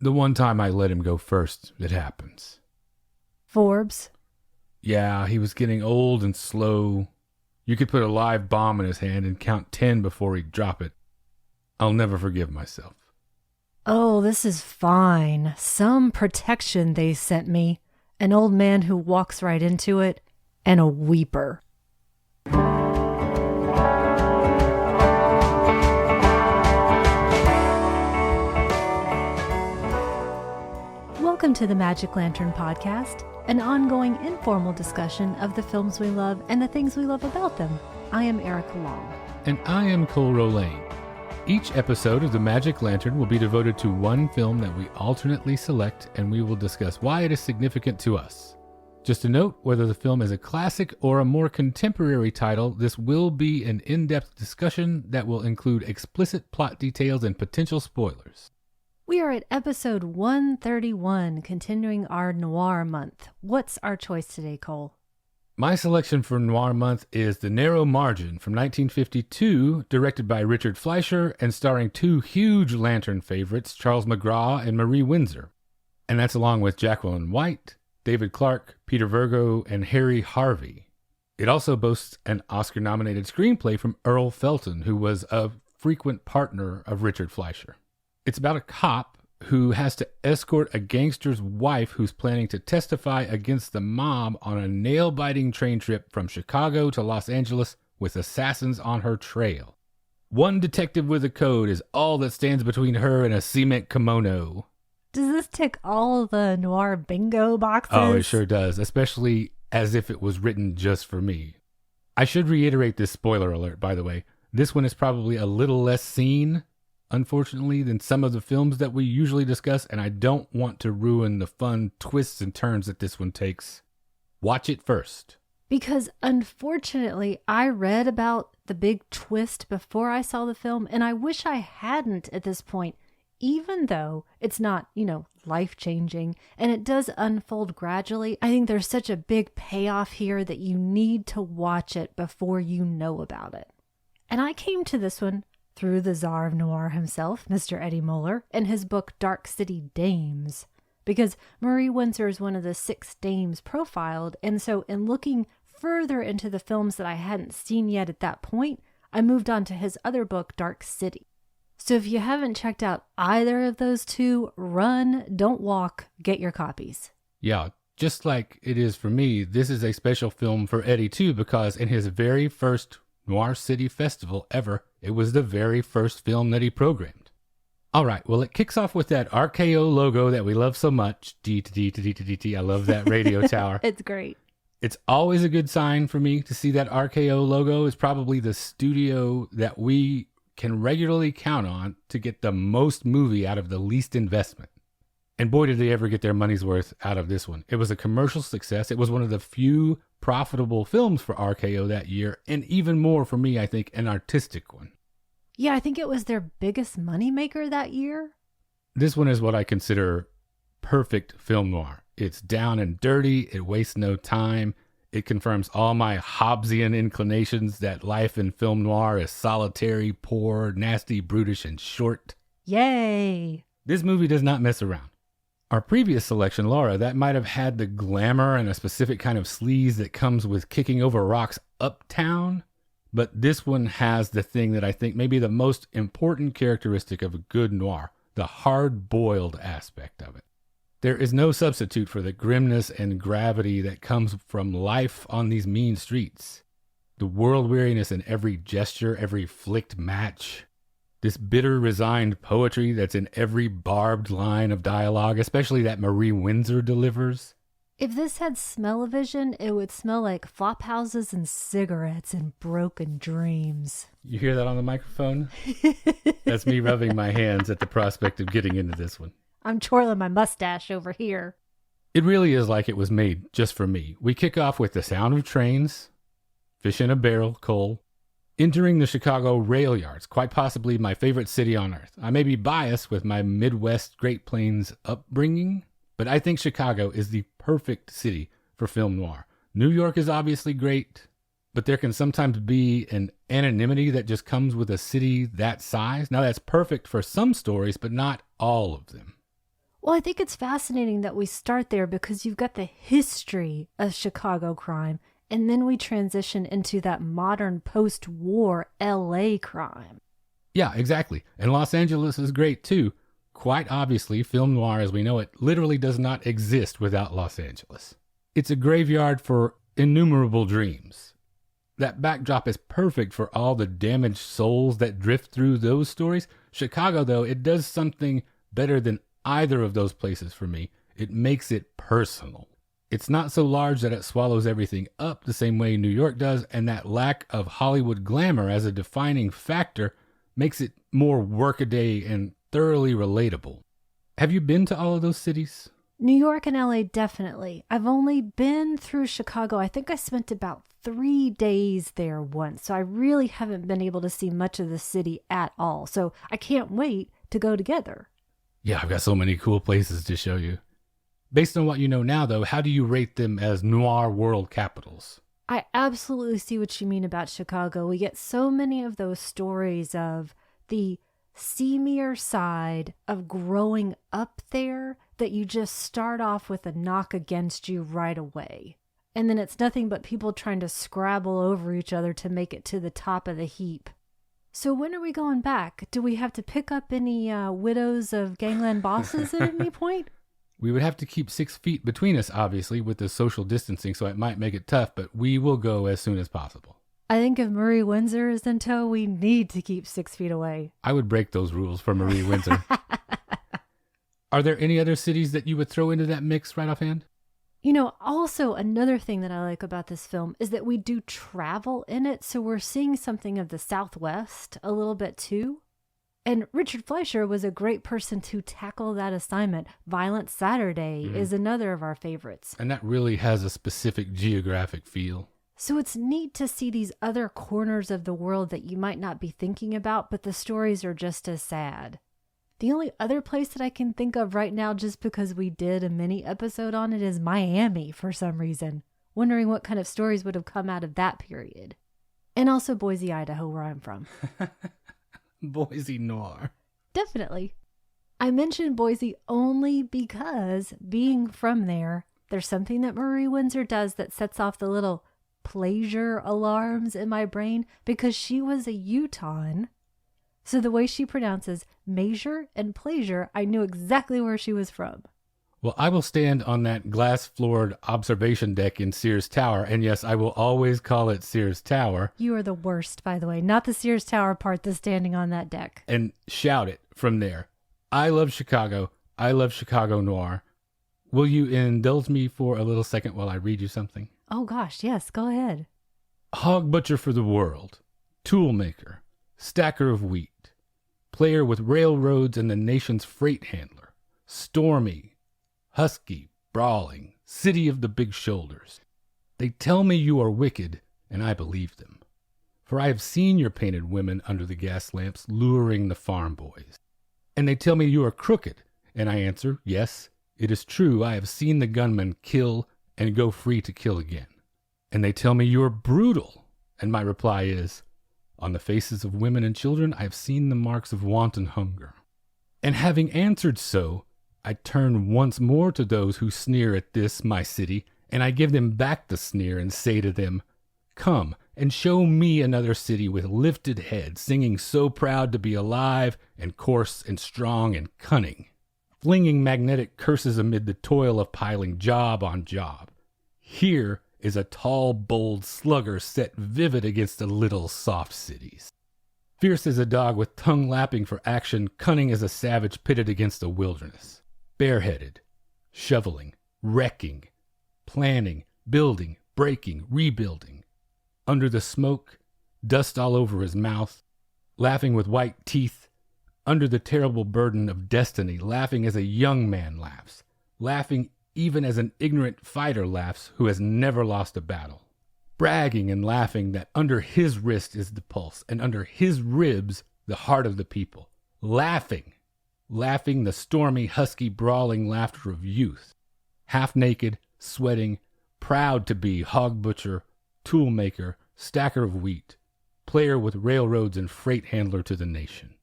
The one time I let him go first, it happens. Forbes? Yeah, he was getting old and slow. You could put a live bomb in his hand and count 10 before he'd drop it. I'll never forgive myself. Oh, this is fine. Some protection they sent me. An old man who walks right into it, and a weeper. Welcome to the Magic Lantern Podcast, an ongoing informal discussion of the films we love and the things we love about them. I am Erica Long. And I am Cole Rolane. Each episode of the Magic Lantern will be devoted to one film that we alternately select, and we will discuss why it is significant to us. Just a note, whether the film is a classic or a more contemporary title, this will be an in-depth discussion that will include explicit plot details and potential spoilers. We are at episode 131, continuing our Noir month. What's our choice today, Cole? My selection for Noir month is The Narrow Margin from 1952, directed by Richard Fleischer and starring two huge Lantern favorites, Charles McGraw and Marie Windsor. And that's along with Jacqueline White, David Clarke, Peter Virgo, and Harry Harvey. It also boasts an Oscar-nominated screenplay from Earl Felton, who was a frequent partner of Richard Fleischer. It's about a cop who has to escort a gangster's wife who's planning to testify against the mob on a nail-biting train trip from Chicago to Los Angeles with assassins on her trail. One detective with a code is all that stands between her and a cement kimono. Does this tick all the noir bingo boxes? Oh, it sure does, especially as if it was written just for me. I should reiterate this spoiler alert, by the way. This one is probably a little less seen, unfortunately, than some of the films that we usually discuss, and I don't want to ruin the fun twists and turns that this one takes. Watch it first. Because unfortunately, I read about the big twist before I saw the film, and I wish I hadn't at this point, even though it's not, life-changing, and it does unfold gradually. I think there's such a big payoff here that you need to watch it before you know about it. And I came to this one through the Tsar of Noir himself, Mr. Eddie Moeller, and his book Dark City Dames, because Marie Windsor is one of the 6 dames profiled, and so in looking further into the films that I hadn't seen yet at that point, I moved on to his other book, Dark City. So if you haven't checked out either of those two, run, don't walk, get your copies. Yeah, just like it is for me, this is a special film for Eddie too, because in his very first Noir City Festival ever, it was the very first film that he programmed. All right, well, it kicks off with that RKO logo that we love so much. D-D-D-D-D-D-D. I love that radio tower. It's great. It's always a good sign for me to see that RKO logo. Is probably the studio that we can regularly count on to get the most movie out of the least investment. And boy, did they ever get their money's worth out of this one. It was a commercial success. It was one of the few profitable films for RKO that year, and even more for me, I think, an artistic one. Yeah, I think it was their biggest moneymaker that year. This one is what I consider perfect film noir. It's down and dirty. It wastes no time. It confirms all my Hobbesian inclinations that life in film noir is solitary, poor, nasty, brutish, and short. Yay! This movie does not mess around. Our previous selection, Laura, that might have had the glamour and a specific kind of sleaze that comes with kicking over rocks uptown, but this one has the thing that I think may be the most important characteristic of a good noir, the hard-boiled aspect of it. There is no substitute for the grimness and gravity that comes from life on these mean streets. The world weariness in every gesture, every flicked match. This bitter, resigned poetry that's in every barbed line of dialogue, especially that Marie Windsor delivers. If this had smell-o-vision, it would smell like flop houses and cigarettes and broken dreams. You hear that on the microphone? That's me rubbing my hands at the prospect of getting into this one. I'm twirling my mustache over here. It really is like it was made just for me. We kick off with the sound of trains, fish in a barrel, Cole, entering the Chicago rail yards, quite possibly my favorite city on earth. I may be biased with my Midwest Great Plains upbringing, but I think Chicago is the perfect city for film noir. New York is obviously great, but there can sometimes be an anonymity that just comes with a city that size. Now that's perfect for some stories, but not all of them. Well, I think it's fascinating that we start there because you've got the history of Chicago crime, and then we transition into that modern post-war LA crime. Yeah, exactly. And Los Angeles is great too. Quite obviously, film noir as we know it literally does not exist without Los Angeles. It's a graveyard for innumerable dreams. That backdrop is perfect for all the damaged souls that drift through those stories. Chicago, though, it does something better than either of those places for me. It makes it personal. It's not so large that it swallows everything up the same way New York does, and that lack of Hollywood glamour as a defining factor makes it more workaday and thoroughly relatable. Have you been to all of those cities? New York and LA, definitely. I've only been through Chicago. I think I spent about 3 days there once, so I really haven't been able to see much of the city at all. So I can't wait to go together. Yeah, I've got so many cool places to show you. Based on what you know now, though, how do you rate them as noir world capitals? I absolutely see what you mean about Chicago. We get so many of those stories of the seamier side of growing up there that you just start off with a knock against you right away. And then it's nothing but people trying to scrabble over each other to make it to the top of the heap. So when are we going back? Do we have to pick up any widows of gangland bosses at any point? We would have to keep 6 feet between us, obviously, with the social distancing, so it might make it tough, but we will go as soon as possible. I think if Marie Windsor is in tow, we need to keep 6 feet away. I would break those rules for Marie Windsor. Are there any other cities that you would throw into that mix right offhand? You know, also another thing that I like about this film is that we do travel in it, so we're seeing something of the Southwest a little bit too. And Richard Fleischer was a great person to tackle that assignment. Violent Saturday is another of our favorites. And that really has a specific geographic feel. So it's neat to see these other corners of the world that you might not be thinking about, but the stories are just as sad. The only other place that I can think of right now, just because we did a mini episode on it, is Miami for some reason. Wondering what kind of stories would have come out of that period. And also Boise, Idaho, where I'm from. Boise Noir. Definitely. I mentioned Boise only because, being from there, there's something that Marie Windsor does that sets off the little pleasure alarms in my brain, because she was a Utahn. So the way she pronounces measure and pleasure, I knew exactly where she was from. Well, I will stand on that glass-floored observation deck in Sears Tower, and yes, I will always call it Sears Tower. You are the worst, by the way. Not the Sears Tower part, the standing on that deck. And shout it from there. I love Chicago. I love Chicago Noir. Will you indulge me for a little second while I read you something? Oh gosh, yes, go ahead. Hog butcher for the world, tool maker, stacker of wheat, player with railroads and the nation's freight handler, stormy, husky, brawling, city of the big shoulders. They tell me you are wicked, and I believe them. For I have seen your painted women under the gas lamps luring the farm boys. And they tell me you are crooked, and I answer, yes, it is true, I have seen the gunmen kill and go free to kill again. And they tell me you are brutal, and my reply is, on the faces of women and children I have seen the marks of wanton hunger. And having answered so, I turn once more to those who sneer at this, my city, and I give them back the sneer and say to them, come and show me another city with lifted head, singing so proud to be alive and coarse and strong and cunning, flinging magnetic curses amid the toil of piling job on job. Here is a tall, bold slugger set vivid against the little soft cities. Fierce as a dog with tongue lapping for action, cunning as a savage pitted against the wilderness. Bareheaded, shoveling, wrecking, planning, building, breaking, rebuilding. Under the smoke, dust all over his mouth, laughing with white teeth, under the terrible burden of destiny, laughing as a young man laughs, laughing even as an ignorant fighter laughs who has never lost a battle, bragging and laughing that under his wrist is the pulse, and under his ribs the heart of the people, laughing the stormy, husky, brawling laughter of youth, half naked, sweating, proud to be hog butcher, tool maker, stacker of wheat, player with railroads and freight handler to the nation.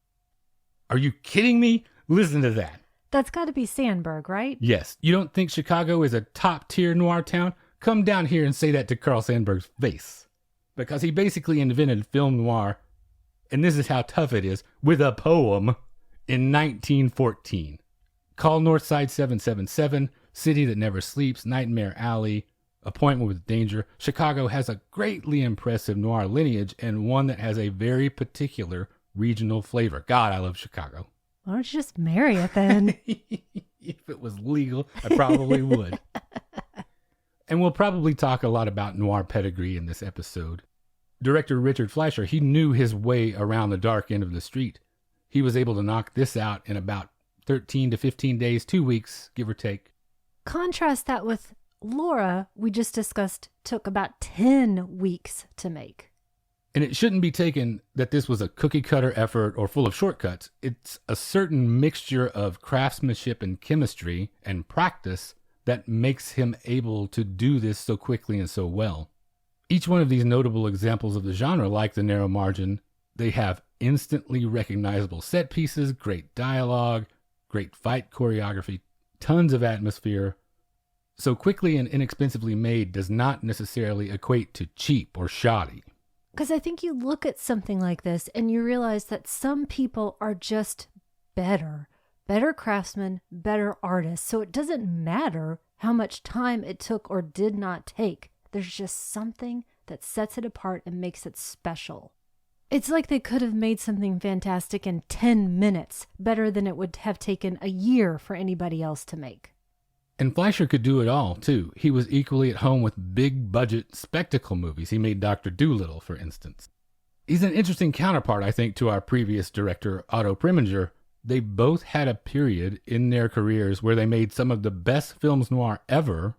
Are you kidding me? Listen to that. That's got to be Sandburg, right? Yes. You don't think Chicago is a top-tier noir town? Come down here and say that to Carl Sandburg's face. Because he basically invented film noir, and this is how tough it is, with a poem in 1914. Call Northside 777, City That Never Sleeps, Nightmare Alley, Appointment with Danger. Chicago has a greatly impressive noir lineage and one that has a very particular regional flavor. God, I love Chicago. Why don't you just marry it then? If it was legal, I probably would. And we'll probably talk a lot about noir pedigree in this episode. Director Richard Fleischer, he knew his way around the dark end of the street. He was able to knock this out in about 13 to 15 days, 2 weeks, give or take. Contrast that with Laura, we just discussed, took about 10 weeks to make. And it shouldn't be taken that this was a cookie-cutter effort or full of shortcuts. It's a certain mixture of craftsmanship and chemistry and practice that makes him able to do this so quickly and so well. Each one of these notable examples of the genre, like The Narrow Margin, they have instantly recognizable set pieces, great dialogue, great fight choreography, tons of atmosphere. So quickly and inexpensively made does not necessarily equate to cheap or shoddy. Because I think you look at something like this and you realize that some people are just better craftsmen, better artists. So it doesn't matter how much time it took or did not take. There's just something that sets it apart and makes it special. It's like they could have made something fantastic in 10 minutes, better than it would have taken a year for anybody else to make. And Fleischer could do it all, too. He was equally at home with big-budget spectacle movies. He made Dr. Dolittle, for instance. He's an interesting counterpart, I think, to our previous director, Otto Preminger. They both had a period in their careers where they made some of the best films noir ever.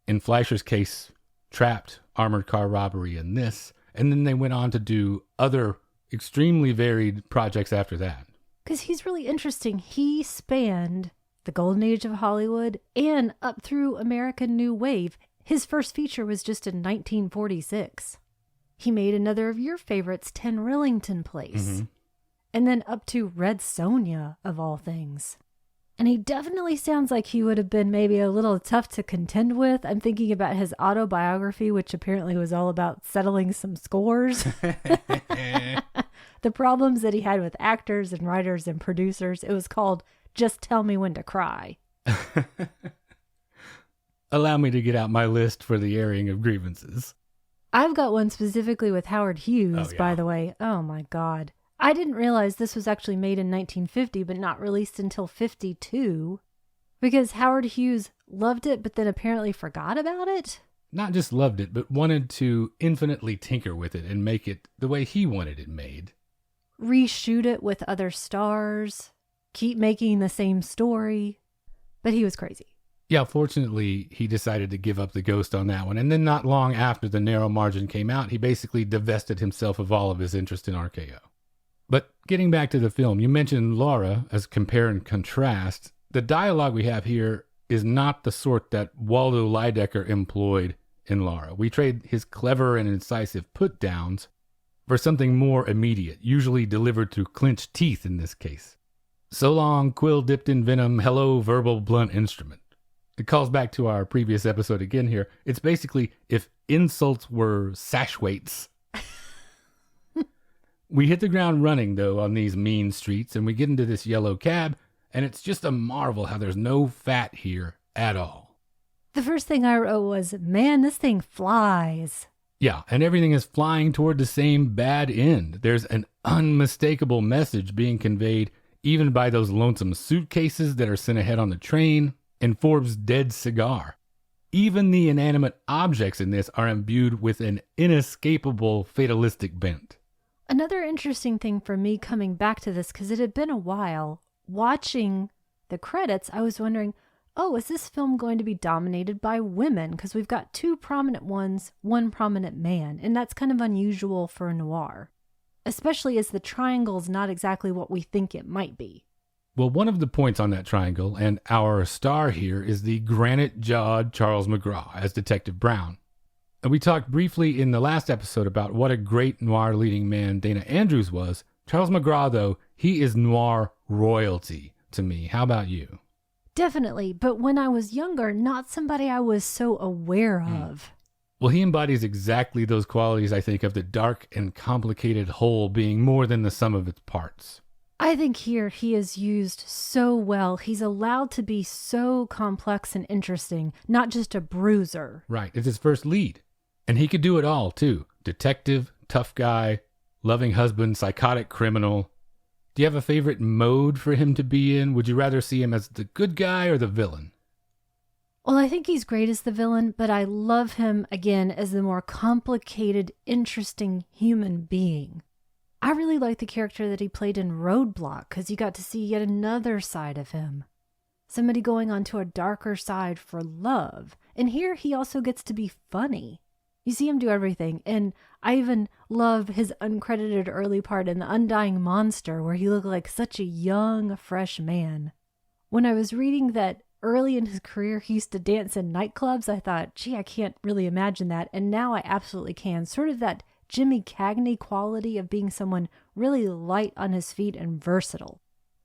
In Fleischer's case, Trapped, Armored Car Robbery, and this. And then they went on to do other extremely varied projects after that. Because he's really interesting. He spanned the golden age of Hollywood and up through American New Wave. His first feature was just in 1946. He made another of your favorites, 10 Rillington Place. Mm-hmm. And then up to Red Sonja, of all things. And he definitely sounds like he would have been maybe a little tough to contend with. I'm thinking about his autobiography, which apparently was all about settling some scores. The problems that he had with actors and writers and producers. It was called Just Tell Me When to Cry. Allow me to get out my list for the airing of grievances. I've got one specifically with Howard Hughes, Oh, yeah. by the way. Oh, my God. I didn't realize this was actually made in 1950, but not released until 52. Because Howard Hughes loved it, but then apparently forgot about it. Not just loved it, but wanted to infinitely tinker with it and make it the way he wanted it made. Reshoot it with other stars. Keep making the same story. But he was crazy. Yeah, fortunately, he decided to give up the ghost on that one. And then not long after The Narrow Margin came out, he basically divested himself of all of his interest in RKO. But getting back to the film, you mentioned Laura as compare and contrast. The dialogue we have here is not the sort that Waldo Lydecker employed in Laura. We trade his clever and incisive put-downs for something more immediate, usually delivered through clenched teeth in this case. So long, quill dipped in venom, hello, verbal blunt instrument. It calls back to our previous episode again here. It's basically if insults were sash weights. We hit the ground running, though, on these mean streets, and we get into this yellow cab, and it's just a marvel how there's no fat here at all. The first thing I wrote was, man, this thing flies. Yeah, and everything is flying toward the same bad end. There's an unmistakable message being conveyed even by those lonesome suitcases that are sent ahead on the train, and Forbes' dead cigar. Even the inanimate objects in this are imbued with an inescapable fatalistic bent. Another interesting thing for me coming back to this, because it had been a while, watching the credits, I was wondering, oh, is this film going to be dominated by women? Because we've got two prominent ones, one prominent man, and that's kind of unusual for a noir, especially as the triangle's not exactly what we think it might be. Well, one of the points on that triangle, and our star here, is the granite-jawed Charles McGraw as Detective Brown. And we talked briefly in the last episode about what a great noir leading man Dana Andrews was. Charles McGraw, though, he is noir royalty to me. How about you? Definitely, but when I was younger, not somebody I was so aware of. Well, he embodies exactly those qualities, I think, of the dark and complicated whole being more than the sum of its parts. I think here he is used so well. He's allowed to be so complex and interesting, not just a bruiser. Right, it's his first lead. And he could do it all, too. Detective, tough guy, loving husband, psychotic criminal. Do you have a favorite mode for him to be in? Would you rather see him as the good guy or the villain? Well, I think he's great as the villain, but I love him, again, as the more complicated, interesting human being. I really like the character that he played in Roadblock because you got to see yet another side of him. Somebody going on to a darker side for love. And here he also gets to be funny. You see him do everything. And I even love his uncredited early part in The Undying Monster where he looked like such a young, fresh man. When I was reading that early in his career he used to dance in nightclubs, I thought, gee, I can't really imagine that. And now I absolutely can. Sort of that Jimmy Cagney quality of being someone really light on his feet and versatile.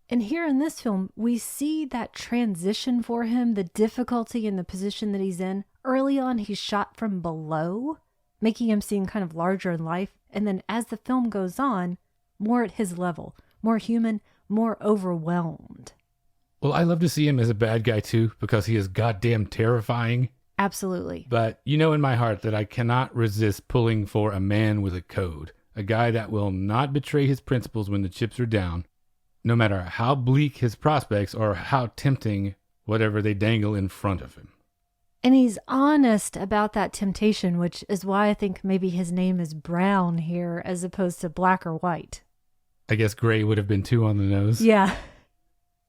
And here in this film, we see that transition for him, the difficulty in the position that he's in. Early on, he's shot from below, making him seem kind of larger in life. And then as the film goes on, more at his level, more human, more overwhelmed. Well, I love to see him as a bad guy too, because he is goddamn terrifying. Absolutely. But you know in my heart that I cannot resist pulling for a man with a code, a guy that will not betray his principles when the chips are down, no matter how bleak his prospects or how tempting whatever they dangle in front of him. And he's honest about that temptation, which is why I think maybe his name is Brown here as opposed to black or white. I guess gray would have been too on the nose. Yeah.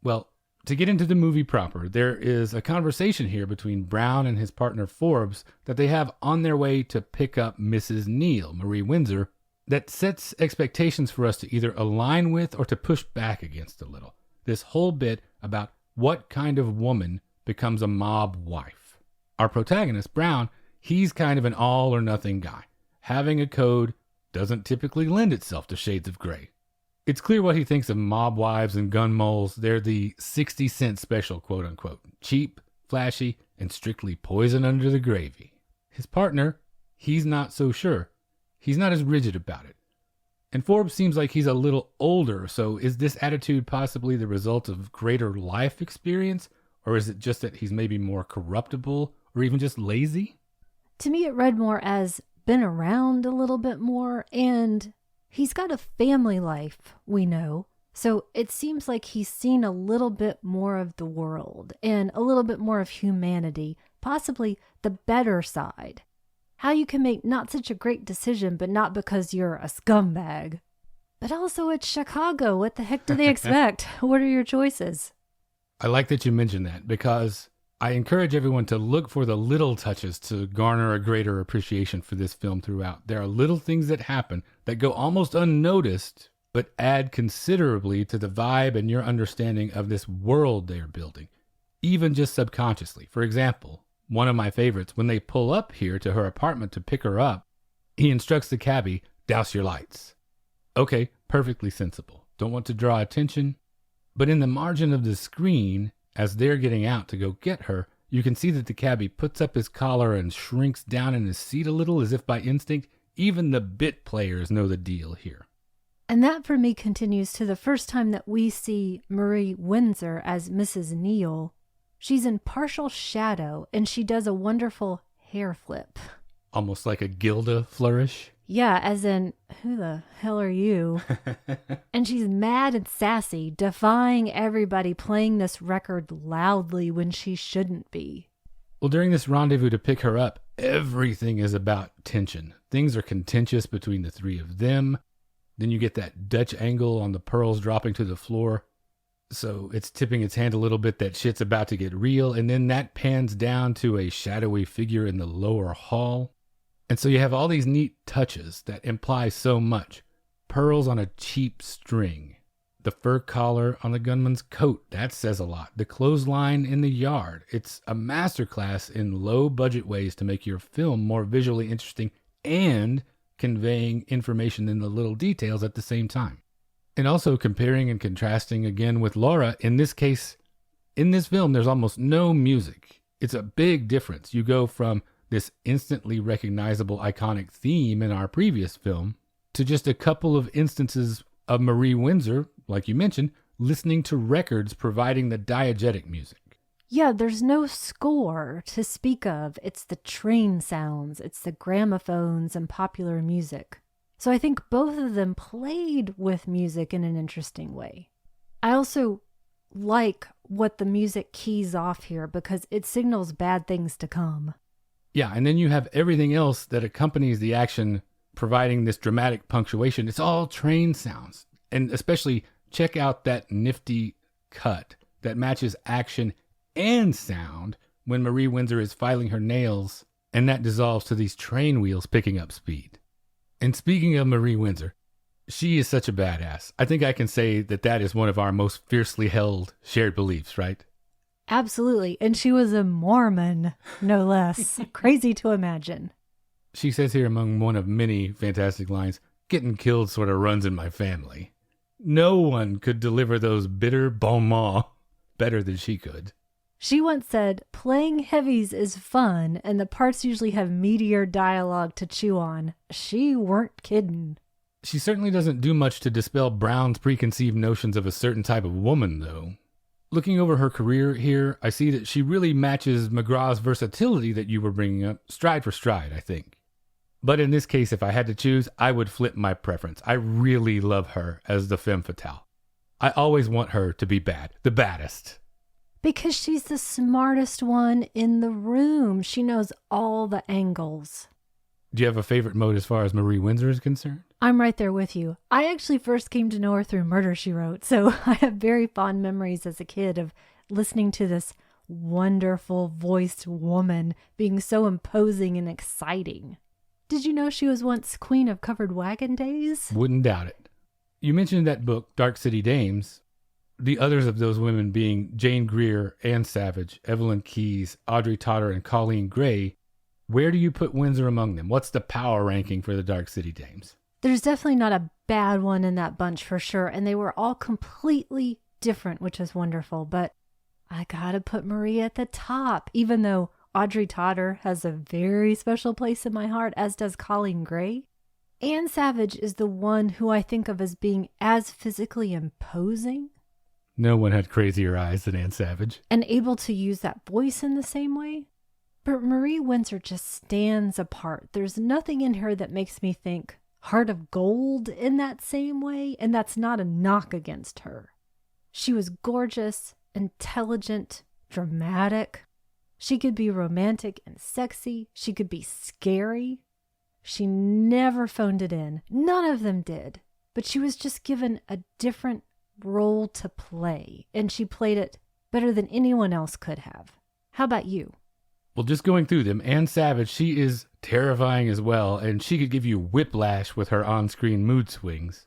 Well, to get into the movie proper, there is a conversation here between Brown and his partner Forbes that they have on their way to pick up Mrs. Neal, Marie Windsor, that sets expectations for us to either align with or to push back against a little. This whole bit about what kind of woman becomes a mob wife. Our protagonist, Brown, he's kind of an all or nothing guy. Having a code doesn't typically lend itself to shades of gray. It's clear what he thinks of mob wives and gun moles. They're the 60-cent special, quote unquote. Cheap, flashy, and strictly poison under the gravy. His partner, he's not so sure. He's not as rigid about it. And Forbes seems like he's a little older, so is this attitude possibly the result of greater life experience? Or is it just that he's maybe more corruptible or even just lazy? To me, it read more as been around a little bit more, and he's got a family life, we know. So it seems like he's seen a little bit more of the world and a little bit more of humanity, possibly the better side. How you can make not such a great decision, but not because you're a scumbag. But also it's Chicago. What the heck do they expect? What are your choices? I like that you mentioned that because I encourage everyone to look for the little touches to garner a greater appreciation for this film throughout. There are little things that happen that go almost unnoticed, but add considerably to the vibe and your understanding of this world they're building, even just subconsciously. For example, one of my favorites, when they pull up here to her apartment to pick her up, he instructs the cabbie, douse your lights. Okay, perfectly sensible. Don't want to draw attention. But in the margin of the screen, as they're getting out to go get her, you can see that the cabbie puts up his collar and shrinks down in his seat a little as if by instinct. Even the bit players know the deal here. And that for me continues to the first time that we see Marie Windsor as Mrs. Neal. She's in partial shadow and she does a wonderful hair flip. Almost like a Gilda flourish. Yeah, as in, who the hell are you? And she's mad and sassy, defying everybody, playing this record loudly when she shouldn't be. Well, during this rendezvous to pick her up, everything is about tension. Things are contentious between the three of them. Then you get that Dutch angle on the pearls dropping to the floor. So it's tipping its hand a little bit that shit's about to get real. And then that pans down to a shadowy figure in the lower hall. And so you have all these neat touches that imply so much. Pearls on a cheap string. The fur collar on the gunman's coat, that says a lot. The clothesline in the yard. It's a masterclass in low-budget ways to make your film more visually interesting and conveying information in the little details at the same time. And also comparing and contrasting again with Laura, in this case, In this film, there's almost no music. It's a big difference. You go from this instantly recognizable iconic theme in our previous film to just a couple of instances of Marie Windsor, like you mentioned, listening to records providing the diegetic music. Yeah, there's no score to speak of. It's the train sounds, it's the gramophones and popular music. So I think both of them played with music in an interesting way. I also like what the music keys off here because it signals bad things to come. Yeah, and then you have everything else that accompanies the action providing this dramatic punctuation. It's all train sounds. And especially check out that nifty cut that matches action and sound when Marie Windsor is filing her nails, and that dissolves to these train wheels picking up speed. And speaking of Marie Windsor, she is such a badass. I think I can say that that is one of our most fiercely held shared beliefs, right? Absolutely. And she was a Mormon, no less. Crazy to imagine. She says here among one of many fantastic lines, "Getting killed sort of runs in my family." No one could deliver those bitter bon mots better than she could. She once said, "Playing heavies is fun, and the parts usually have meatier dialogue to chew on." She weren't kidding. She certainly doesn't do much to dispel Brown's preconceived notions of a certain type of woman, though. Looking over her career here, I see that she really matches McGraw's versatility that you were bringing up, stride for stride, I think. But in this case, if I had to choose, I would flip my preference. I really love her as the femme fatale. I always want her to be bad, the baddest. Because she's the smartest one in the room. She knows all the angles. Do you have a favorite mode as far as Marie Windsor is concerned? I'm right there with you. I actually first came to know her through Murder, She Wrote, so I have very fond memories as a kid of listening to this wonderful voiced woman being so imposing and exciting. Did you know she was once Queen of Covered Wagon Days? Wouldn't doubt it. You mentioned that book, Dark City Dames. The others of those women being Jane Greer, Anne Savage, Evelyn Keyes, Audrey Totter, and Colleen Gray. Where do you put Windsor among them? What's the power ranking for the Dark City Dames? There's definitely not a bad one in that bunch for sure, and they were all completely different, which is wonderful, but I gotta put Marie at the top, even though Audrey Totter has a very special place in my heart, as does Colleen Gray. Anne Savage is the one who I think of as being as physically imposing. No one had crazier eyes than Anne Savage. And able to use that voice in the same way. But Marie Windsor just stands apart. There's nothing in her that makes me think Heart of Gold in that same way, and that's not a knock against her. She was gorgeous, intelligent, dramatic. She could be romantic and sexy. She could be scary. She never phoned it in. None of them did. But she was just given a different role to play, and she played it better than anyone else could have. How about you? Well, just going through them, Anne Savage, she is terrifying as well, and she could give you whiplash with her on-screen mood swings.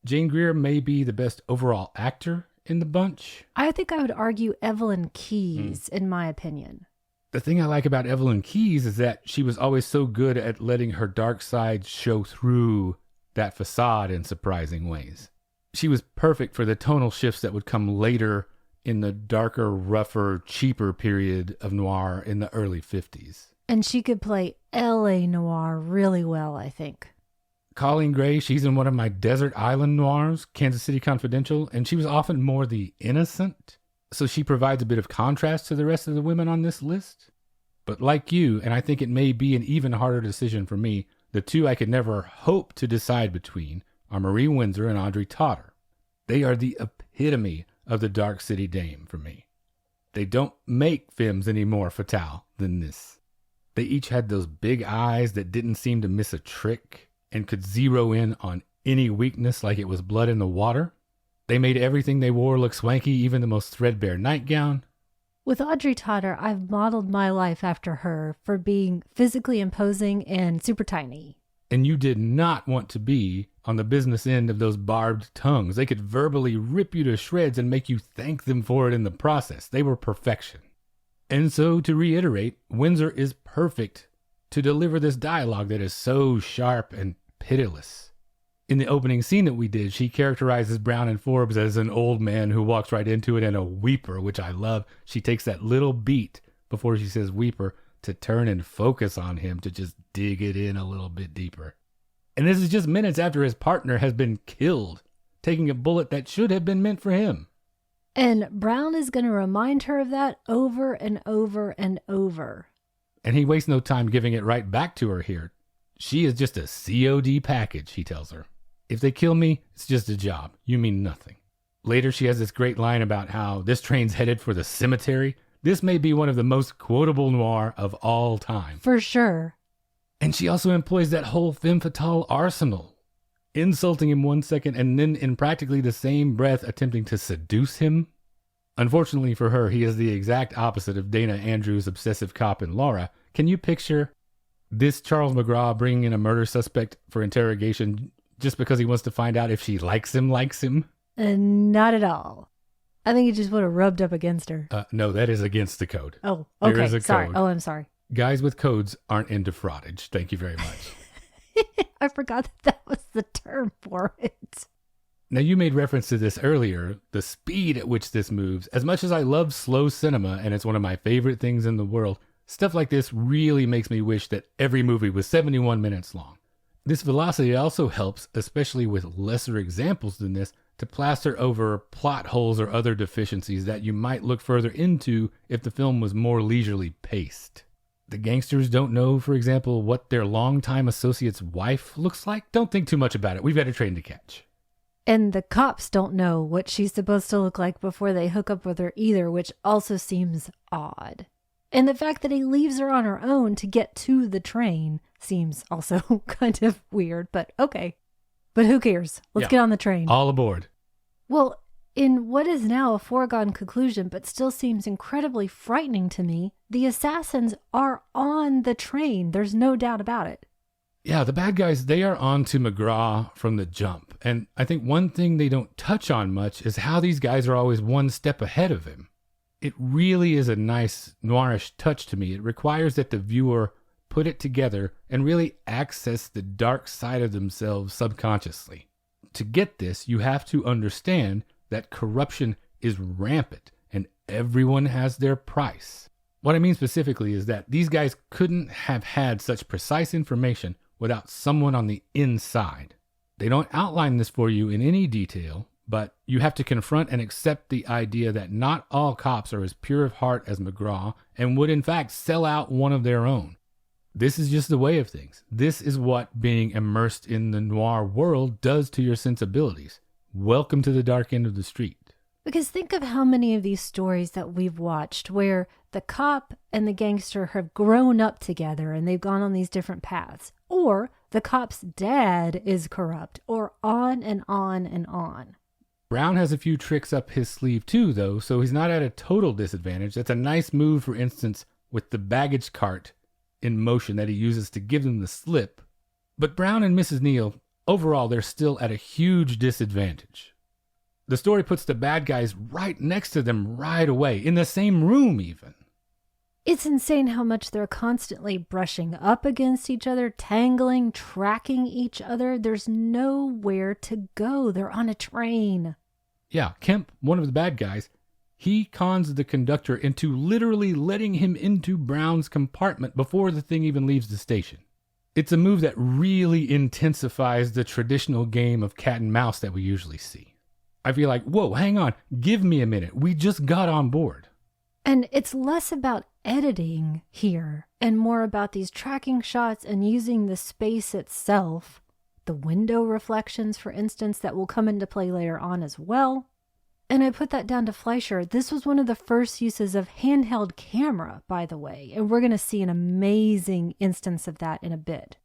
Jane Greer may be the best overall actor in the bunch. I think I would argue Evelyn Keyes, in my opinion. The thing I like about Evelyn Keyes is that she was always so good at letting her dark side show through that facade in surprising ways. She was perfect for the tonal shifts that would come later in the darker, rougher, cheaper period of noir in the early 50s. And she could play L.A. noir really well, I think. Colleen Gray, she's in one of my desert island noirs, Kansas City Confidential, and she was often more the innocent, so she provides a bit of contrast to the rest of the women on this list. But like you, and I think it may be an even harder decision for me, the two I could never hope to decide between are Marie Windsor and Audrey Totter. They are the epitome of the Dark City Dame for me. They don't make femmes any more fatale than this. They each had those big eyes that didn't seem to miss a trick and could zero in on any weakness like it was blood in the water. They made everything they wore look swanky, even the most threadbare nightgown. With Audrey Totter, I've modeled my life after her for being physically imposing and super tiny. And you did not want to be on the business end of those barbed tongues. They could verbally rip you to shreds and make you thank them for it in the process. They were perfection. And so, to reiterate, Windsor is perfect to deliver this dialogue that is so sharp and pitiless. In the opening scene that we did, she characterizes Brown and Forbes as an old man who walks right into it and a weeper, which I love. She takes that little beat before she says weeper to turn and focus on him to just dig it in a little bit deeper. And this is just minutes after his partner has been killed, taking a bullet that should have been meant for him. And Brown is going to remind her of that over and over and over. And he wastes no time giving it right back to her here. She is just a COD package, he tells her. If they kill me, it's just a job. You mean nothing. Later, she has this great line about how this train's headed for the cemetery. This may be one of the most quotable noir of all time. For sure. And she also employs that whole femme fatale arsenal, insulting him 1 second and then in practically the same breath attempting to seduce him. Unfortunately for her, he is the exact opposite of Dana Andrews' obsessive cop in Laura. Can you picture this Charles McGraw bringing in a murder suspect for interrogation just because he wants to find out if she likes him? Not at all. I think he just would have rubbed up against her. No, that is against the code. Oh, okay. There is a sorry. code. Oh, I'm sorry. Guys with codes aren't into fraudage. Thank you very much. I forgot that was the term for it. Now, you made reference to this earlier, the speed at which this moves. As much as I love slow cinema, and it's one of my favorite things in the world, stuff like this really makes me wish that every movie was 71 minutes long. This velocity also helps, especially with lesser examples than this, to plaster over plot holes or other deficiencies that you might look further into if the film was more leisurely paced. The gangsters don't know, for example, what their longtime associate's wife looks like. Don't think too much about it. We've got a train to catch. And the cops don't know what she's supposed to look like before they hook up with her either, which also seems odd. And the fact that he leaves her on her own to get to the train seems also kind of weird, but okay. But who cares? Let's get on the train. All aboard. Well, in what is now a foregone conclusion, but still seems incredibly frightening to me, the assassins are on the train. There's no doubt about it. Yeah, the bad guys, they are on to McGraw from the jump. And I think one thing they don't touch on much is how these guys are always one step ahead of him. It really is a nice noirish touch to me. It requires that the viewer put it together and really access the dark side of themselves subconsciously. To get this, you have to understand that corruption is rampant and everyone has their price. What I mean specifically is that these guys couldn't have had such precise information without someone on the inside. They don't outline this for you in any detail, but you have to confront and accept the idea that not all cops are as pure of heart as McGraw and would in fact sell out one of their own. This is just the way of things. This is what being immersed in the noir world does to your sensibilities. Welcome to the dark end of the street. Because think of how many of these stories that we've watched where the cop and the gangster have grown up together and they've gone on these different paths. Or the cop's dad is corrupt, or on and on and on. Brown has a few tricks up his sleeve too, though, so he's not at a total disadvantage. That's a nice move, for instance, with the baggage cart in motion that he uses to give them the slip. But Brown and Mrs. Neal, overall, they're still at a huge disadvantage. The story puts the bad guys right next to them right away, in the same room even. It's insane how much they're constantly brushing up against each other, tangling, tracking each other. There's nowhere to go. They're on a train. Yeah, Kemp, one of the bad guys, he cons the conductor into literally letting him into Brown's compartment before the thing even leaves the station. It's a move that really intensifies the traditional game of cat and mouse that we usually see. I feel like, whoa, hang on, give me a minute. We just got on board. And it's less about editing here and more about these tracking shots and using the space itself. The window reflections, for instance, that will come into play later on as well. And I put that down to Fleischer. This was one of the first uses of handheld camera, by the way. And we're going to see an amazing instance of that in a bit.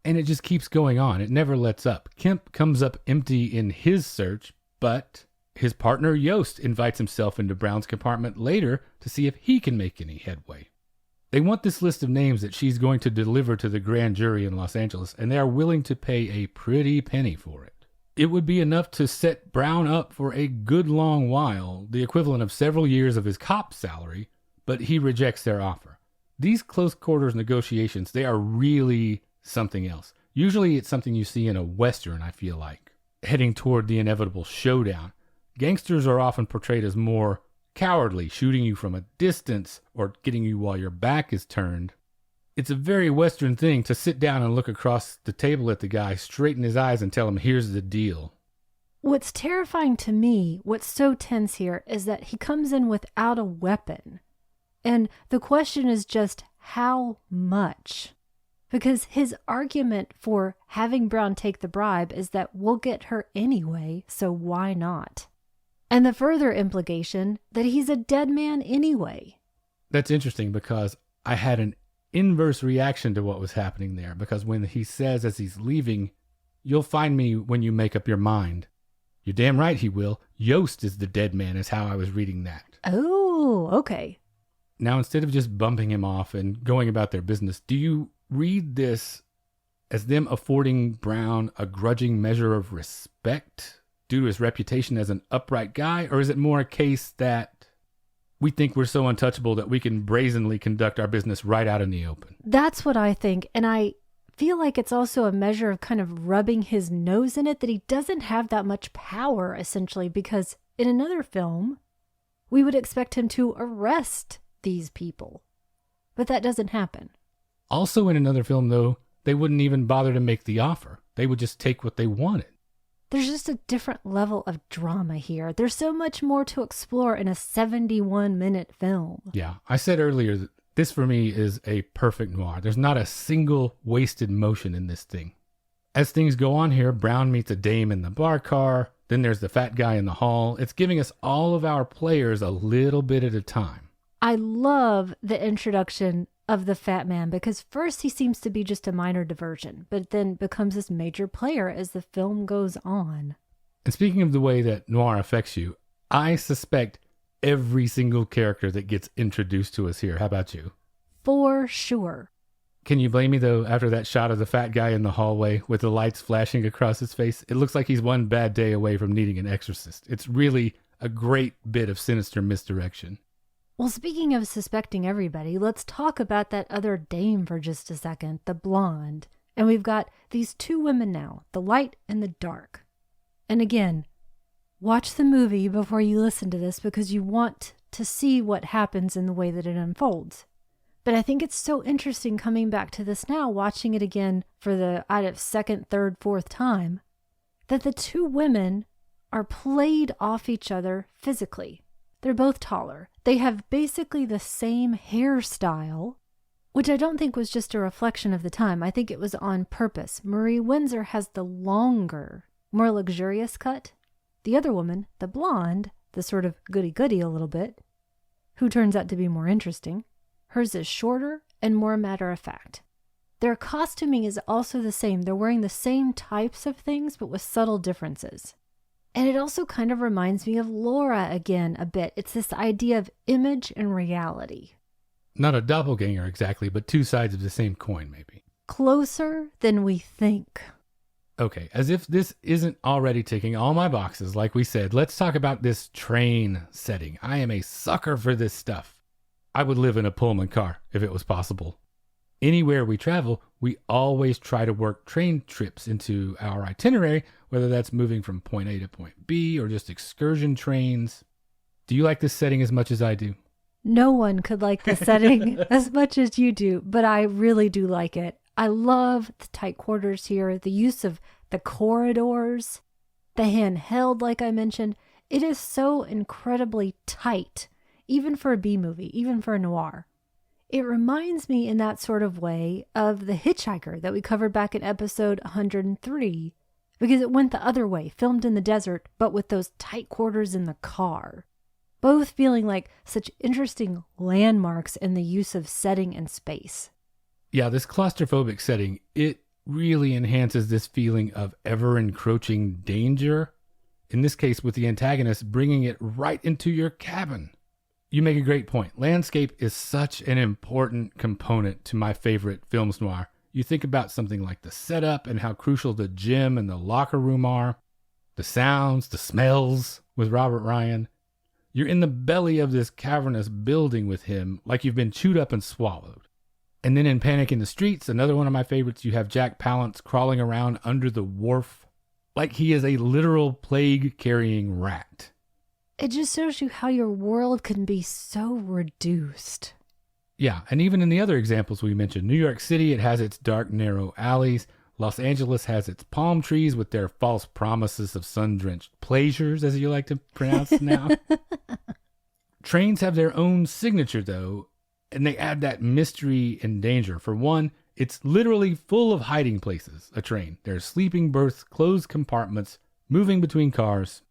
And it just keeps going on. It never lets up. Kemp comes up empty in his search, but his partner Yost invites himself into Brown's compartment later to see if he can make any headway. They want this list of names that she's going to deliver to the grand jury in Los Angeles, and they are willing to pay a pretty penny for it. It would be enough to set Brown up for a good long while, the equivalent of several years of his cop salary, but he rejects their offer. These close quarters negotiations, they are really something else. Usually it's something you see in a Western, I feel like, heading toward the inevitable showdown. Gangsters are often portrayed as more cowardly, shooting you from a distance or getting you while your back is turned. It's a very Western thing to sit down and look across the table at the guy, straighten his eyes and tell him, here's the deal. What's terrifying to me, what's so tense here, is that he comes in without a weapon. And the question is just how much? Because his argument for having Brown take the bribe is that we'll get her anyway, so why not? And the further implication that he's a dead man anyway. That's interesting because I had an inverse reaction to what was happening there, because when he says as he's leaving, you'll find me when you make up your mind. You're damn right he will. Yost is the dead man is how I was reading that. Oh, okay. Now, instead of just bumping him off and going about their business, do you read this as them affording Brown a grudging measure of respect due to his reputation as an upright guy? Or is it more a case that we think we're so untouchable that we can brazenly conduct our business right out in the open? That's what I think. And I feel like it's also a measure of kind of rubbing his nose in it, that he doesn't have that much power, essentially, because in another film, we would expect him to arrest these people. But that doesn't happen. Also in another film, though, they wouldn't even bother to make the offer. They would just take what they wanted. There's just a different level of drama here. There's so much more to explore in a 71-minute film. Yeah, I said earlier that this for me is a perfect noir. There's not a single wasted motion in this thing. As things go on here, Brown meets a dame in the bar car. Then there's the fat guy in the hall. It's giving us all of our players a little bit at a time. I love the introduction of the fat man, because first he seems to be just a minor diversion, but then becomes this major player as the film goes on. And speaking of the way that noir affects you, I suspect every single character that gets introduced to us here. How about you? For sure. Can you blame me, though, after that shot of the fat guy in the hallway with the lights flashing across his face? It looks like he's one bad day away from needing an exorcist. It's really a great bit of sinister misdirection. Well, speaking of suspecting everybody, let's talk about that other dame for just a second, the blonde. And we've got these two women now, the light and the dark. And again, watch the movie before you listen to this, because you want to see what happens in the way that it unfolds. But I think it's so interesting coming back to this now, watching it again for the second, third, fourth time, that the two women are played off each other physically. They're both taller. They have basically the same hairstyle, which I don't think was just a reflection of the time. I think it was on purpose. Marie Windsor has the longer, more luxurious cut. The other woman, the blonde, the sort of goody-goody a little bit, who turns out to be more interesting, hers is shorter and more matter-of-fact. Their costuming is also the same. They're wearing the same types of things, but with subtle differences. And it also kind of reminds me of Laura again a bit. It's this idea of image and reality. Not a doppelganger exactly, but two sides of the same coin, maybe. Closer than we think. Okay, as if this isn't already ticking all my boxes, like we said, let's talk about this train setting. I am a sucker for this stuff. I would live in a Pullman car if it was possible. Anywhere we travel, we always try to work train trips into our itinerary, whether that's moving from point A to point B or just excursion trains. Do you like this setting as much as I do? No one could like this setting as much as you do, but I really do like it. I love the tight quarters here, the use of the corridors, the handheld, like I mentioned. It is so incredibly tight, even for a B movie, even for a noir. It reminds me in that sort of way of The Hitchhiker that we covered back in episode 103, because it went the other way, filmed in the desert, but with those tight quarters in the car. Both feeling like such interesting landmarks in the use of setting and space. Yeah, this claustrophobic setting, it really enhances this feeling of ever-encroaching danger. In this case, with the antagonist bringing it right into your cabin. You make a great point. Landscape is such an important component to my favorite films noir. You think about something like the setup and how crucial the gym and the locker room are, the sounds, the smells with Robert Ryan. You're in the belly of this cavernous building with him like you've been chewed up and swallowed. And then in Panic in the Streets, another one of my favorites, you have Jack Palance crawling around under the wharf like he is a literal plague-carrying rat. It just shows you how your world can be so reduced. Yeah, and even in the other examples we mentioned, New York City, it has its dark, narrow alleys. Los Angeles has its palm trees with their false promises of sun-drenched pleasures, as you like to pronounce now. Trains have their own signature, though, and they add that mystery and danger. For one, it's literally full of hiding places, a train. There's sleeping berths, closed compartments, moving between cars.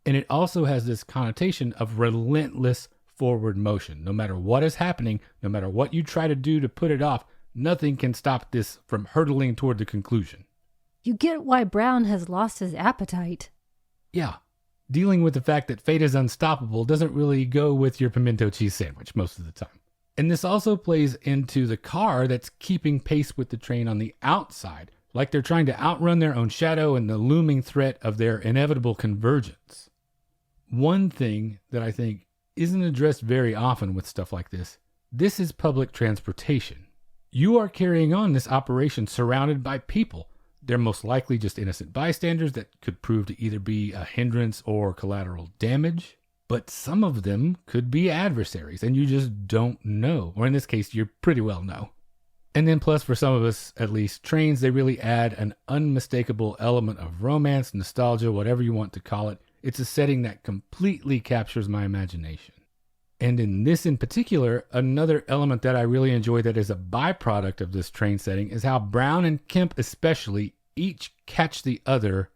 And it also has this connotation of relentless forward motion. No matter what is happening, no matter what you try to do to put it off, nothing can stop this from hurtling toward the conclusion. You get why Brown has lost his appetite. Yeah. Dealing with the fact that fate is unstoppable doesn't really go with your pimento cheese sandwich most of the time. And this also plays into the car that's keeping pace with the train on the outside, like they're trying to outrun their own shadow and the looming threat of their inevitable convergence. One thing that I think isn't addressed very often with stuff like this is public transportation. You are carrying on this operation surrounded by people. They're most likely just innocent bystanders that could prove to either be a hindrance or collateral damage. But some of them could be adversaries, and you just don't know. Or in this case, you pretty well know. And then plus, for some of us, at least, trains, they really add an unmistakable element of romance, nostalgia, whatever you want to call it. It's a setting that completely captures my imagination. And in this in particular, another element that I really enjoy that is a byproduct of this train setting is how Brown and Kemp especially each catch the other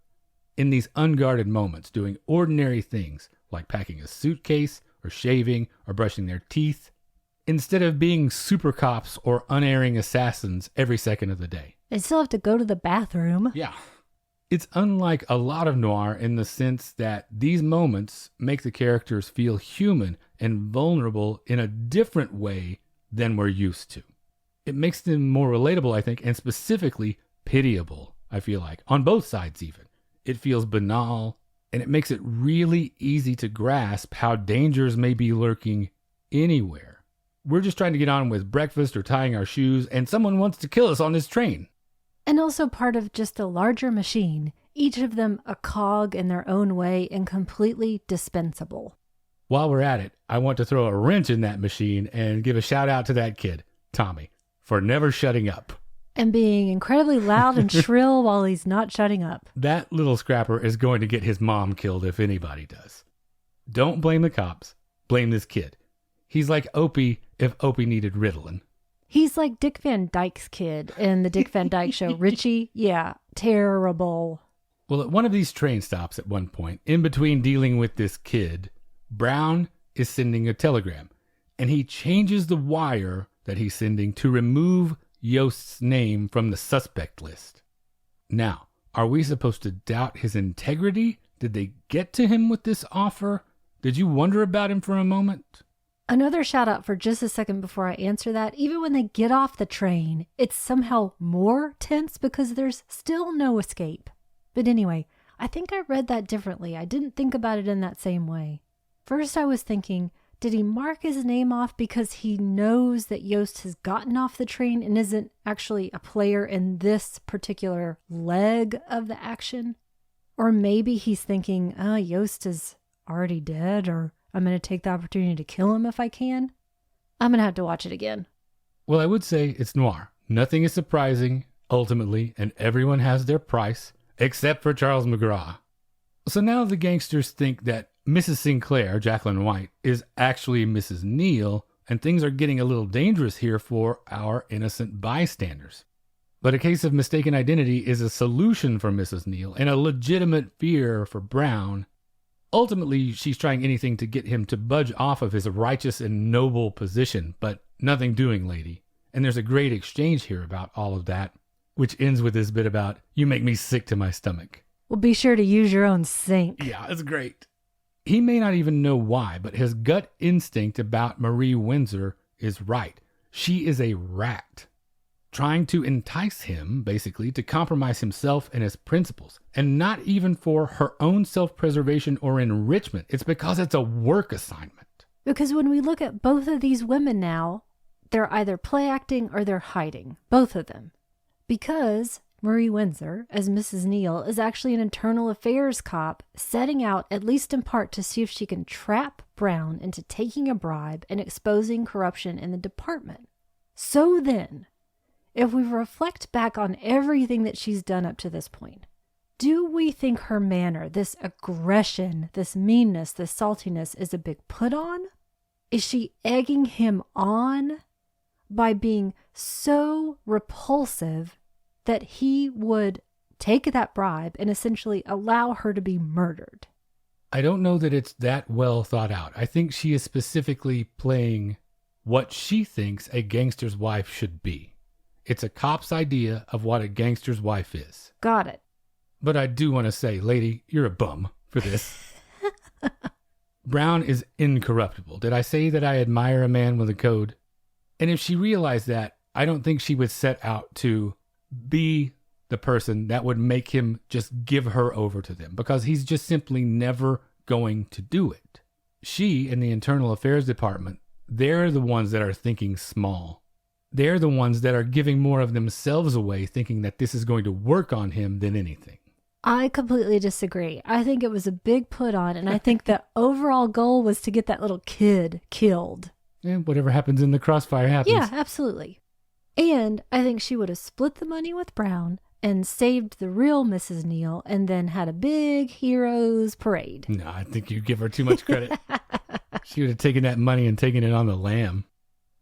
in these unguarded moments, doing ordinary things like packing a suitcase or shaving or brushing their teeth, instead of being super cops or unerring assassins every second of the day. They still have to go to the bathroom. Yeah. It's unlike a lot of noir in the sense that these moments make the characters feel human and vulnerable in a different way than we're used to. It makes them more relatable, I think, and specifically pitiable, I feel like, on both sides even. It feels banal, and it makes it really easy to grasp how dangers may be lurking anywhere. We're just trying to get on with breakfast or tying our shoes, and someone wants to kill us on this train. And also part of just a larger machine, each of them a cog in their own way and completely dispensable. While we're at it, I want to throw a wrench in that machine and give a shout out to that kid, Tommy, for never shutting up. And being incredibly loud and shrill while he's not shutting up. That little scrapper is going to get his mom killed if anybody does. Don't blame the cops. Blame this kid. He's like Opie if Opie needed Ritalin. He's like Dick Van Dyke's kid in the Dick Van Dyke Show. Richie, yeah, terrible. Well, at one of these train stops at one point, in between dealing with this kid, Brown is sending a telegram, and he changes the wire that he's sending to remove Yost's name from the suspect list. Now, are we supposed to doubt his integrity? Did they get to him with this offer? Did you wonder about him for a moment? Another shout out for just a second before I answer that. Even when they get off the train, it's somehow more tense because there's still no escape. But anyway, I think I read that differently. I didn't think about it in that same way. First, I was thinking, did he mark his name off because he knows that Yost has gotten off the train and isn't actually a player in this particular leg of the action? Or maybe he's thinking, Yost is already dead, or I'm going to take the opportunity to kill him if I can. I'm going to have to watch it again. Well, I would say it's noir. Nothing is surprising, ultimately, and everyone has their price, except for Charles McGraw. So now the gangsters think that Mrs. Sinclair, Jacqueline White, is actually Mrs. Neal, and things are getting a little dangerous here for our innocent bystanders. But a case of mistaken identity is a solution for Mrs. Neal and a legitimate fear for Brown. Ultimately, she's trying anything to get him to budge off of his righteous and noble position, but nothing doing, lady. And there's a great exchange here about all of that, which ends with this bit about, you make me sick to my stomach. Well, be sure to use your own sink. Yeah, it's great. He may not even know why, but his gut instinct about Marie Windsor is right. She is a rat, trying to entice him, basically, to compromise himself and his principles, and not even for her own self-preservation or enrichment. It's because it's a work assignment. Because when we look at both of these women now, they're either play acting or they're hiding, both of them. Because Marie Windsor, as Mrs. Neal, is actually an internal affairs cop setting out, at least in part, to see if she can trap Brown into taking a bribe and exposing corruption in the department. So then, if we reflect back on everything that she's done up to this point, do we think her manner, this aggression, this meanness, this saltiness is a big put on? Is she egging him on by being so repulsive that he would take that bribe and essentially allow her to be murdered? I don't know that it's that well thought out. I think she is specifically playing what she thinks a gangster's wife should be. It's a cop's idea of what a gangster's wife is. Got it. But I do want to say, lady, you're a bum for this. Brown is incorruptible. Did I say that I admire a man with a code? And if she realized that, I don't think she would set out to be the person that would make him just give her over to them, because he's just simply never going to do it. She and the Internal Affairs Department, they're the ones that are thinking small. They're the ones that are giving more of themselves away, thinking that this is going to work on him than anything. I completely disagree. I think it was a big put on, and I think the overall goal was to get that little kid killed. And whatever happens in the crossfire happens. Yeah, absolutely. And I think she would have split the money with Brown and saved the real Mrs. Neal and then had a big heroes parade. No, I think you give her too much credit. She would have taken that money and taken it on the lam.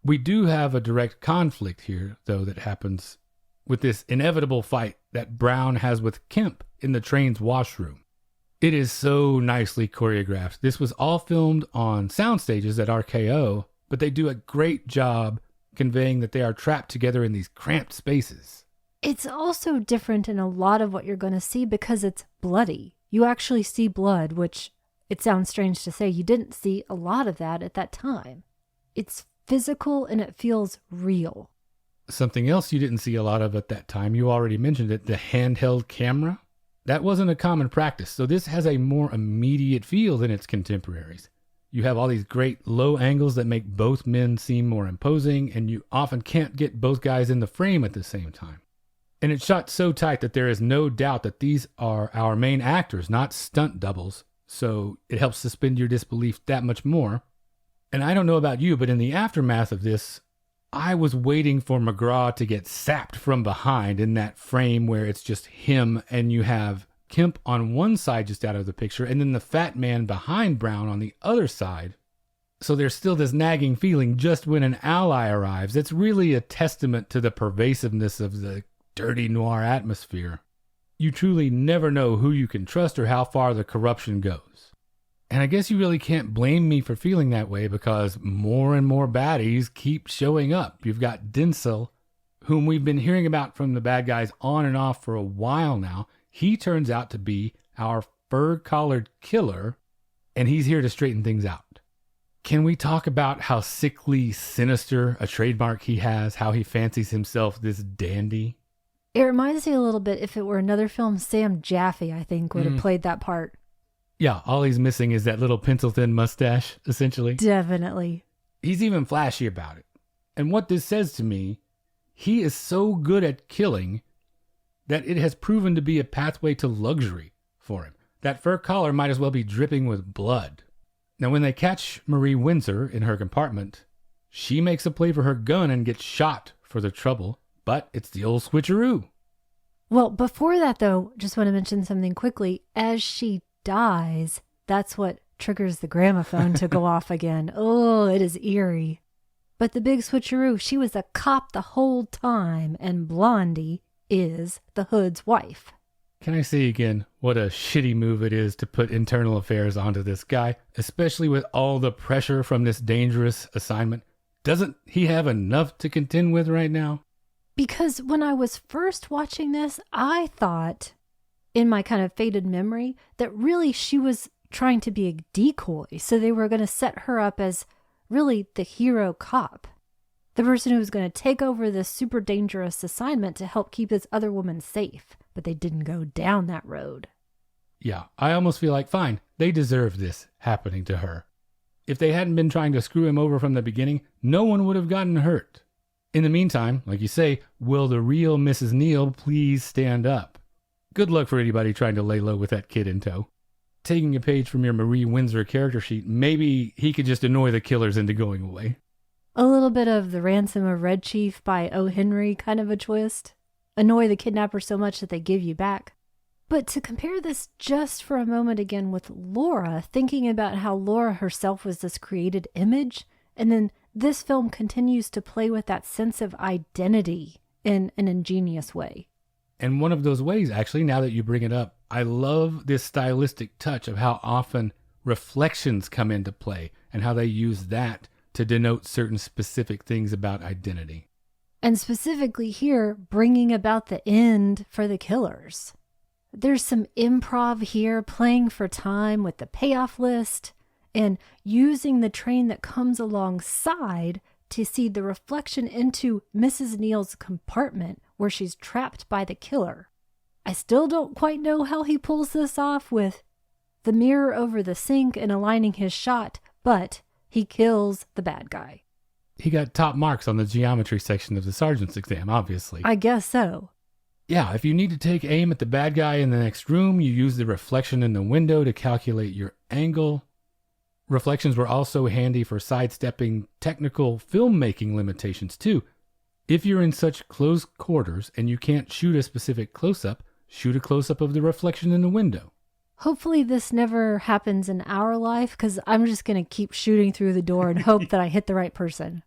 We do have a direct conflict here, though, that happens with this inevitable fight that Brown has with Kemp in the train's washroom. It is so nicely choreographed. This was all filmed on sound stages at RKO, but they do a great job conveying that they are trapped together in these cramped spaces. It's also different in a lot of what you're going to see because it's bloody. You actually see blood, which it sounds strange to say you didn't see a lot of that at that time. It's physical and it feels real. Something else you didn't see a lot of at that time, you already mentioned it, the handheld camera. That wasn't a common practice, so this has a more immediate feel than its contemporaries. You have all these great low angles that make both men seem more imposing, and you often can't get both guys in the frame at the same time. And it's shot so tight that there is no doubt that these are our main actors, not stunt doubles, so it helps suspend your disbelief that much more. And I don't know about you, but in the aftermath of this, I was waiting for McGraw to get sapped from behind in that frame where it's just him and you have Kemp on one side just out of the picture and then the fat man behind Brown on the other side. So there's still this nagging feeling just when an ally arrives. It's really a testament to the pervasiveness of the dirty noir atmosphere. You truly never know who you can trust or how far the corruption goes. And I guess you really can't blame me for feeling that way because more and more baddies keep showing up. You've got Denzel, whom we've been hearing about from the bad guys on and off for a while now. He turns out to be our fur-collared killer, and he's here to straighten things out. Can we talk about how sickly sinister a trademark he has, how he fancies himself this dandy? It reminds me a little bit, if it were another film, Sam Jaffe, I think, would have played that part. Yeah, all he's missing is that little pencil-thin mustache, essentially. Definitely. He's even flashy about it. And what this says to me, he is so good at killing that it has proven to be a pathway to luxury for him. That fur collar might as well be dripping with blood. Now, when they catch Marie Windsor in her compartment, she makes a play for her gun and gets shot for the trouble, but it's the old switcheroo. Well, before that, though, just want to mention something quickly. As she dies, that's what triggers the gramophone to go off again. Oh, it is eerie. But the big switcheroo, she was a cop the whole time, and Blondie is the Hood's wife. Can I say again what a shitty move it is to put internal affairs onto this guy, especially with all the pressure from this dangerous assignment? Doesn't he have enough to contend with right now? Because when I was first watching this, I thought, in my kind of faded memory, that really she was trying to be a decoy. So they were going to set her up as really the hero cop, the person who was going to take over this super dangerous assignment to help keep this other woman safe. But they didn't go down that road. Yeah, I almost feel like, fine, they deserve this happening to her. If they hadn't been trying to screw him over from the beginning, no one would have gotten hurt. In the meantime, like you say, will the real Mrs. Neal please stand up? Good luck for anybody trying to lay low with that kid in tow. Taking a page from your Marie Windsor character sheet, maybe he could just annoy the killers into going away. A little bit of The Ransom of Red Chief by O. Henry kind of a twist. Annoy the kidnapper so much that they give you back. But to compare this just for a moment again with Laura, thinking about how Laura herself was this created image, and then this film continues to play with that sense of identity in an ingenious way. And one of those ways, actually, now that you bring it up, I love this stylistic touch of how often reflections come into play and how they use that to denote certain specific things about identity. And specifically here, bringing about the end for the killers. There's some improv here, playing for time with the payoff list and using the train that comes alongside to see the reflection into Mrs. Neal's compartment where she's trapped by the killer. I still don't quite know how he pulls this off with the mirror over the sink and aligning his shot, but he kills the bad guy. He got top marks on the geometry section of the sergeant's exam, obviously. I guess so. Yeah, if you need to take aim at the bad guy in the next room, you use the reflection in the window to calculate your angle. Reflections were also handy for sidestepping technical filmmaking limitations too. If you're in such close quarters and you can't shoot a specific close-up, shoot a close-up of the reflection in the window. Hopefully this never happens in our life, because I'm just going to keep shooting through the door and hope that I hit the right person.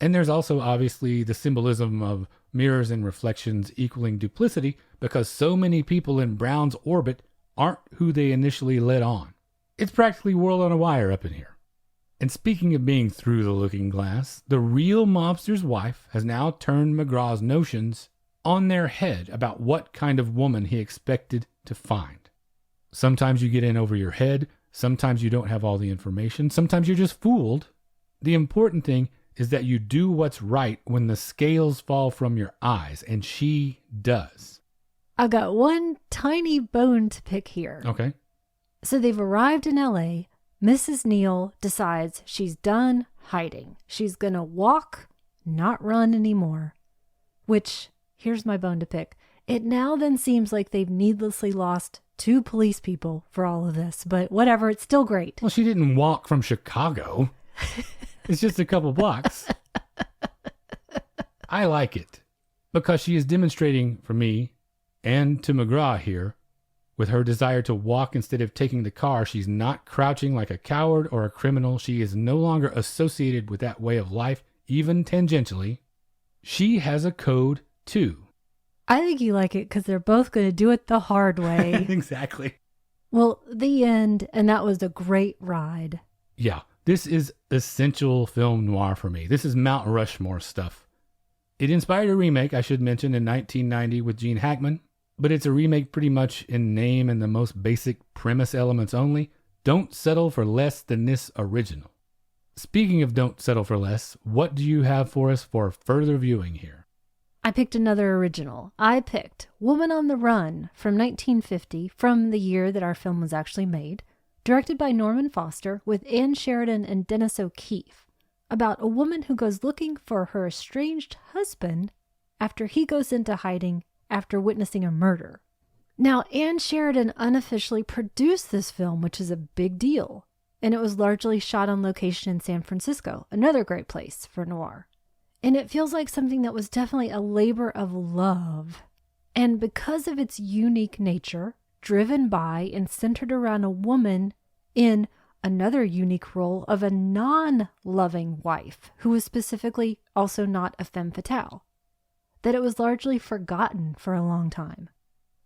And there's also obviously the symbolism of mirrors and reflections equaling duplicity, because so many people in Brown's orbit aren't who they initially led on. It's practically World on a Wire up in here. And speaking of being through the looking glass, the real mobster's wife has now turned McGraw's notions on their head about what kind of woman he expected to find. Sometimes you get in over your head, sometimes you don't have all the information, sometimes you're just fooled. The important thing is that you do what's right when the scales fall from your eyes, and she does. I've got one tiny bone to pick here. Okay. So they've arrived in LA. Mrs. Neal decides she's done hiding. She's going to walk, not run anymore. Which, here's my bone to pick. It now then seems like they've needlessly lost 2 police people for all of this. But whatever, it's still great. Well, she didn't walk from Chicago. It's just a couple blocks. I like it because she is demonstrating for me and to McGraw here, with her desire to walk instead of taking the car, she's not crouching like a coward or a criminal. She is no longer associated with that way of life, even tangentially. She has a code too. I think you like it because they're both going to do it the hard way. Exactly. Well, the end, and that was a great ride. Yeah, this is essential film noir for me. This is Mount Rushmore stuff. It inspired a remake, I should mention, in 1990 with Gene Hackman. But it's a remake pretty much in name and the most basic premise elements only. Don't settle for less than this original. Speaking of don't settle for less, what do you have for us for further viewing here? I picked another original. I picked Woman on the Run from 1950, from the year that our film was actually made, directed by Norman Foster with Ann Sheridan and Dennis O'Keefe, about a woman who goes looking for her estranged husband after he goes into hiding after witnessing a murder. Now, Ann Sheridan unofficially produced this film, which is a big deal, and it was largely shot on location in San Francisco, another great place for noir. And it feels like something that was definitely a labor of love. And because of its unique nature, driven by and centered around a woman in another unique role of a non-loving wife, who was specifically also not a femme fatale, that it was largely forgotten for a long time.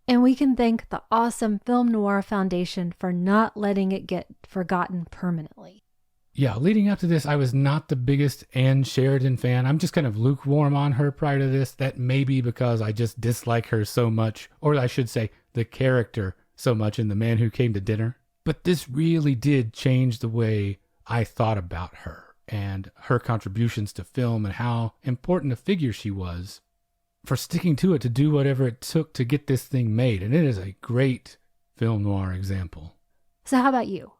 And we can thank the awesome Film Noir Foundation for not letting it get forgotten permanently. Yeah, leading up to this, I was not the biggest Ann Sheridan fan. I'm just kind of lukewarm on her prior to this. That may be because I just dislike her so much, or I should say the character so much in The Man Who Came to Dinner. But this really did change the way I thought about her and her contributions to film and how important a figure she was for sticking to it, to do whatever it took to get this thing made. And it is a great film noir example. So how about you?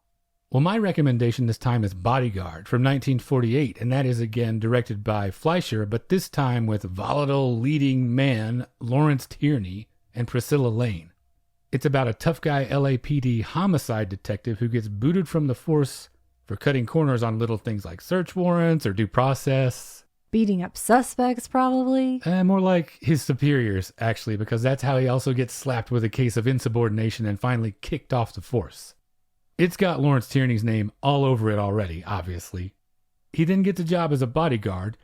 Well, my recommendation this time is Bodyguard from 1948, and that is again directed by Fleischer, but this time with volatile leading man Lawrence Tierney and Priscilla Lane. It's about a tough guy LAPD homicide detective who gets booted from the force for cutting corners on little things like search warrants or due process. Beating up suspects, probably. More like his superiors, actually, because that's how he also gets slapped with a case of insubordination and finally kicked off the force. It's got Lawrence Tierney's name all over it already, obviously. He then gets a job as a bodyguard,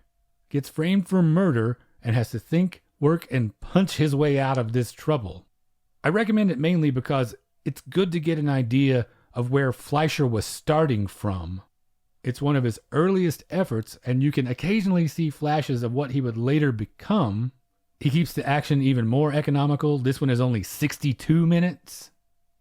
gets framed for murder, and has to think, work, and punch his way out of this trouble. I recommend it mainly because it's good to get an idea of where Fleischer was starting from. It's one of his earliest efforts, and you can occasionally see flashes of what he would later become. He keeps the action even more economical. This one is only 62 minutes.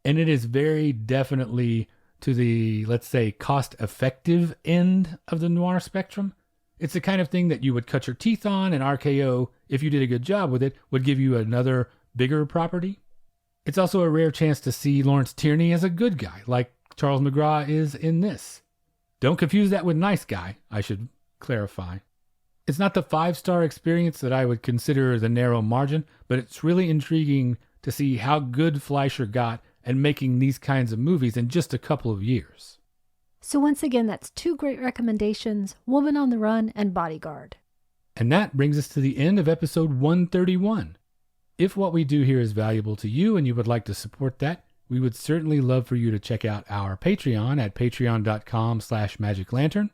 And it is very definitely to the, let's say, cost-effective end of the noir spectrum. It's the kind of thing that you would cut your teeth on, and RKO, if you did a good job with it, would give you another bigger property. It's also a rare chance to see Lawrence Tierney as a good guy, like Charles McGraw is in this. Don't confuse that with nice guy, I should clarify. It's not the 5-star experience that I would consider The Narrow Margin, but it's really intriguing to see how good Fleischer got and making these kinds of movies in just a couple of years. So once again, that's 2 great recommendations, Woman on the Run and Bodyguard. And that brings us to the end of episode 131. If what we do here is valuable to you and you would like to support that, we would certainly love for you to check out our Patreon at patreon.com/magiclantern.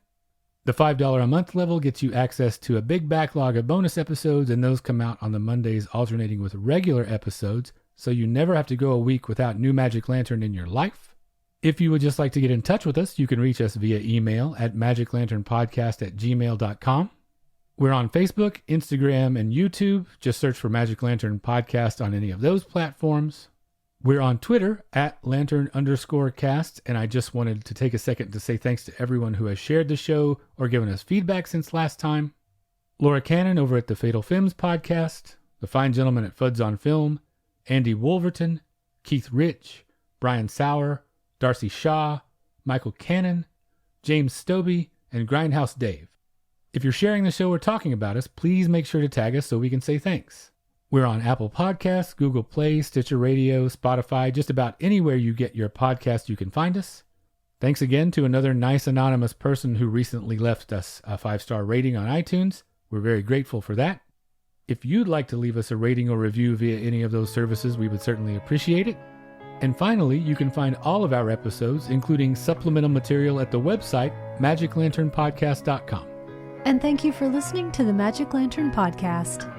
The $5 a month level gets you access to a big backlog of bonus episodes, and those come out on the Mondays alternating with regular episodes, so you never have to go a week without new Magic Lantern in your life. If you would just like to get in touch with us, you can reach us via email at magiclanternpodcast@gmail.com. We're on Facebook, Instagram, and YouTube. Just search for Magic Lantern Podcast on any of those platforms. We're on Twitter at Lantern_cast, and I just wanted to take a second to say thanks to everyone who has shared the show or given us feedback since last time. Laura Cannon over at the Fatal Films Podcast, the fine gentleman at Fuds on Film, Andy Wolverton, Keith Rich, Brian Sauer, Darcy Shaw, Michael Cannon, James Stobie, and Grindhouse Dave. If you're sharing the show or talking about us, please make sure to tag us so we can say thanks. We're on Apple Podcasts, Google Play, Stitcher Radio, Spotify, just about anywhere you get your podcast you can find us. Thanks again to another nice anonymous person who recently left us a 5-star rating on iTunes. We're very grateful for that. If you'd like to leave us a rating or review via any of those services, we would certainly appreciate it. And finally, you can find all of our episodes, including supplemental material at the website, magiclanternpodcast.com. And thank you for listening to the Magic Lantern Podcast.